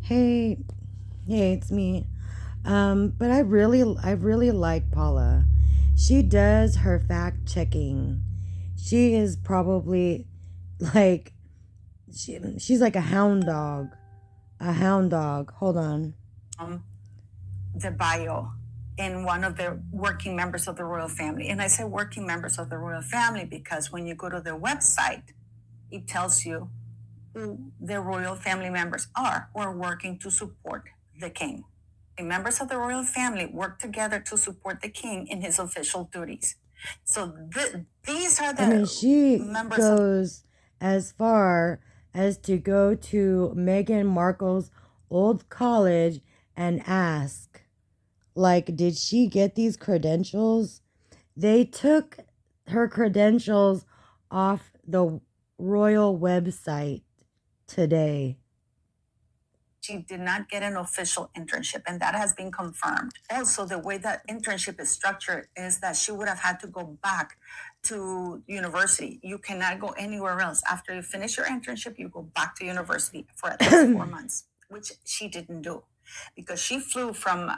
Hey, hey, it's me. But I really like Paula. She does her fact checking. She is probably like she's like a hound dog. A hound dog. Hold on. um, the bio in one of the working members of the royal family. And I say working members of the royal family because when you go to their website, it tells you who the royal family members are who are working to support the king. The members of the royal family work together to support the king in his official duties. So these are I mean, the she members of goes as far as to go to Meghan Markle's old college and ask, like, did she get these credentials? They took her credentials off the royal website today. she did not get an official internship, and that has been confirmed. Also, the way that internship is structured is that she would have had to go back to university. You cannot go anywhere else. After you finish your internship, you go back to university for at least 4 months, which she didn't do because she flew from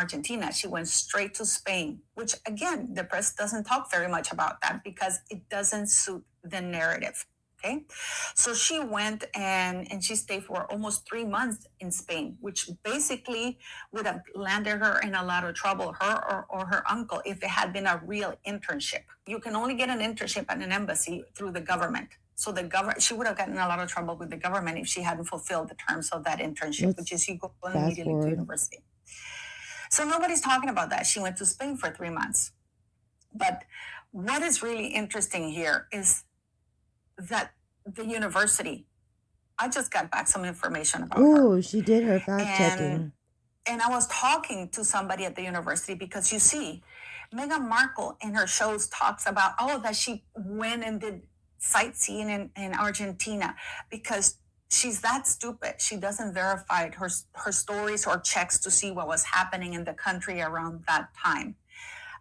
Argentina. She went straight to Spain, which again, the press doesn't talk very much about that because it doesn't suit the narrative. Okay. So she went and she stayed for almost 3 months in Spain, which basically would have landed her in a lot of trouble, her or her uncle, if it had been a real internship. You can only get an internship at an embassy through the government. So the government, she would have gotten in a lot of trouble with the government if she hadn't fulfilled the terms of that internship, which Let's is you go fast immediately to forward. university. So nobody's talking about that. She went to Spain for 3 months. But what is really interesting here is that the university, I just got back some information about her. Ooh, she did her fact And checking. and I was talking to somebody at the university because you see, Meghan Markle in her shows talks about that she went and did sightseeing in Argentina because she's that stupid. She doesn't verify her stories or checks to see what was happening in the country around that time.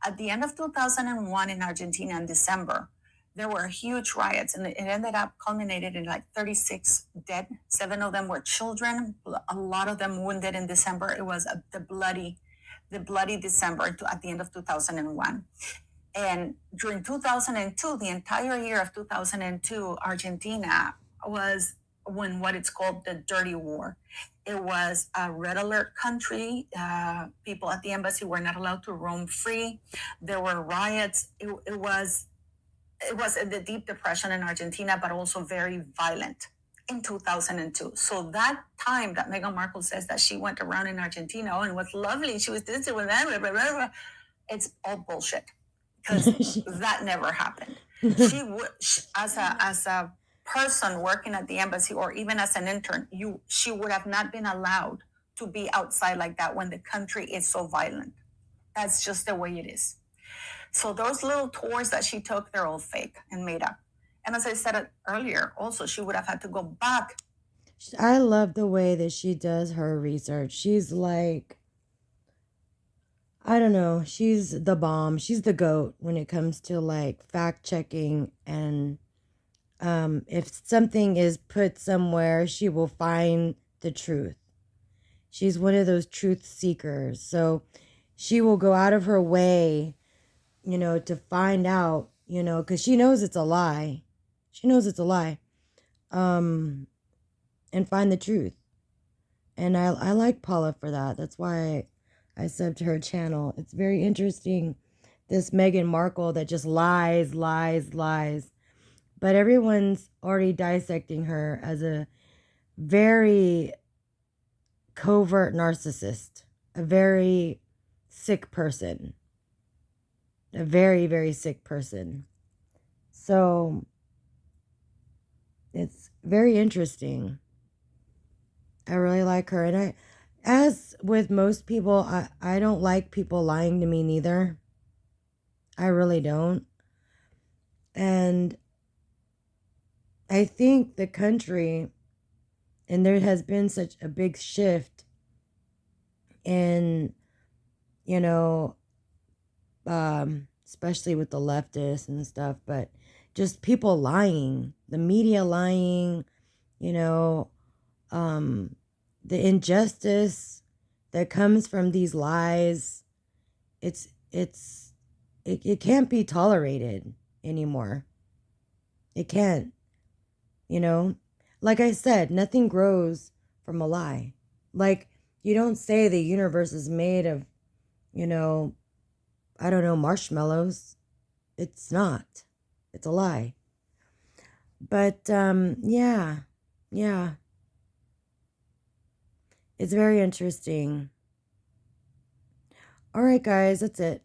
At the end of 2001 in Argentina in December, there were huge riots and it ended up culminated in like 36 dead. 7 of them were children, a lot of them wounded in December. It was the bloody December at the end of 2001. And during 2002, the entire year of 2002, Argentina was when what it's called the dirty war. It was a red alert country. People at the embassy were not allowed to roam free. There were riots. It was the deep depression in Argentina, but also very violent in 2002. So that time that Meghan Markle says that she went around in Argentina and was lovely, she was this, with that, blah, blah, blah, blah, it's all bullshit because that never happened. She would, as a person working at the embassy or even as an intern, she would have not been allowed to be outside like that when the country is so violent. That's just the way it is. So those little tours that she took, they're all fake and made up. And as I said it earlier, also she would have had to go back. I love the way that she does her research. She's like, I don't know, she's the bomb. She's the goat when it comes to like fact checking. And if something is put somewhere, she will find the truth. She's one of those truth seekers. So she will go out of her way, to find out, because she knows it's a lie. She knows it's a lie. And find the truth. And I like Paula for that. That's why I subbed to her channel. It's very interesting. This Meghan Markle that just lies, lies, lies. But everyone's already dissecting her as a very covert narcissist, a very sick person, a very, very sick person. So it's very interesting. I really like her. And as with most people, I don't like people lying to me neither. I really don't. And I think the country, and there has been such a big shift in, you know, especially with the leftists and stuff, but just people lying, the media lying, you know, um, the injustice that comes from these lies, it's it can't be tolerated anymore. It can't, you know? Like I said, nothing grows from a lie. Like, you don't say the universe is made of, you know, I don't know, marshmallows. It's not. It's a lie. But yeah. Yeah. It's very interesting. All right, guys, that's it.